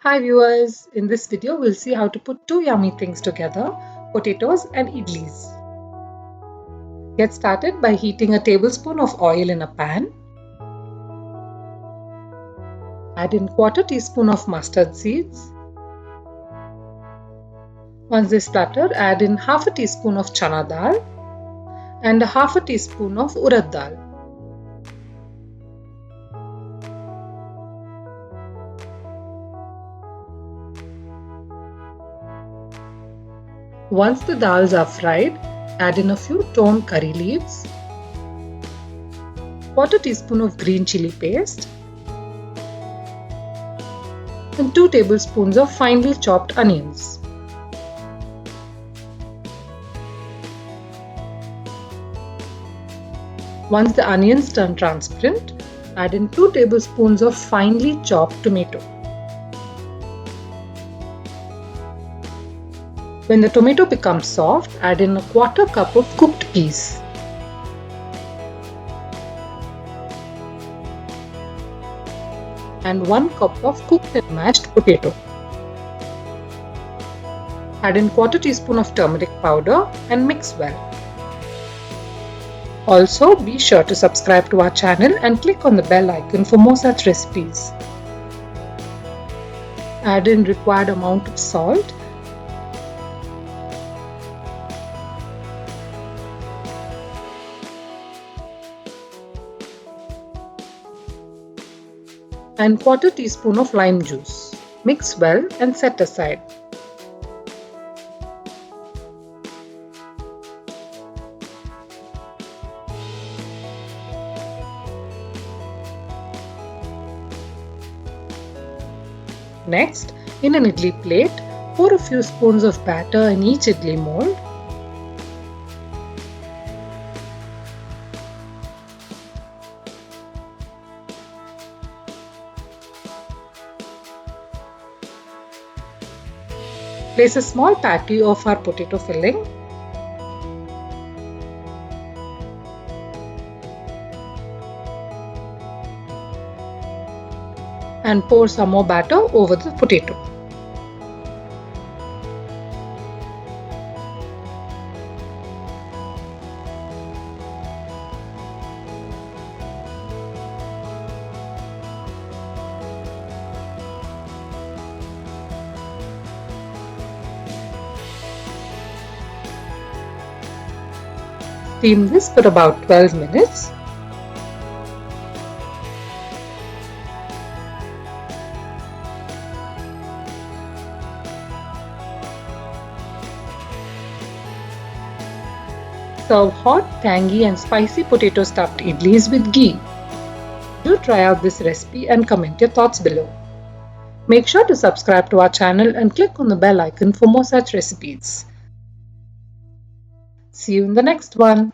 Hi viewers, in this video we'll see how to put two yummy things together, potatoes and idlis. Get started by heating a tablespoon of oil in a pan. Add in quarter teaspoon of mustard seeds. Once they splutter, add in half a teaspoon of chana dal and half a teaspoon of urad dal. Once the dals are fried, add in a few toned curry leaves, quarter teaspoon of green chili paste, and 2 tablespoons of finely chopped onions. Once the onions turn transparent, add in 2 tablespoons of finely chopped tomato. When the tomato becomes soft, add in a quarter cup of cooked peas. And 1 cup of cooked and mashed potato. Add in quarter teaspoon of turmeric powder and mix well. Also, be sure to subscribe to our channel and click on the bell icon for more such recipes. Add in required amount of salt and quarter teaspoon of lime juice. Mix well and set aside. Next, in an idli plate, pour a few spoons of batter in each idli mold. Place a small patty of our potato filling. And pour some more batter over the potato. Steam this for about 12 minutes. Serve hot, tangy and spicy potato stuffed idlis with ghee. Do try out this recipe and comment your thoughts below. Make sure to subscribe to our channel and click on the bell icon for more such recipes. See you in the next one.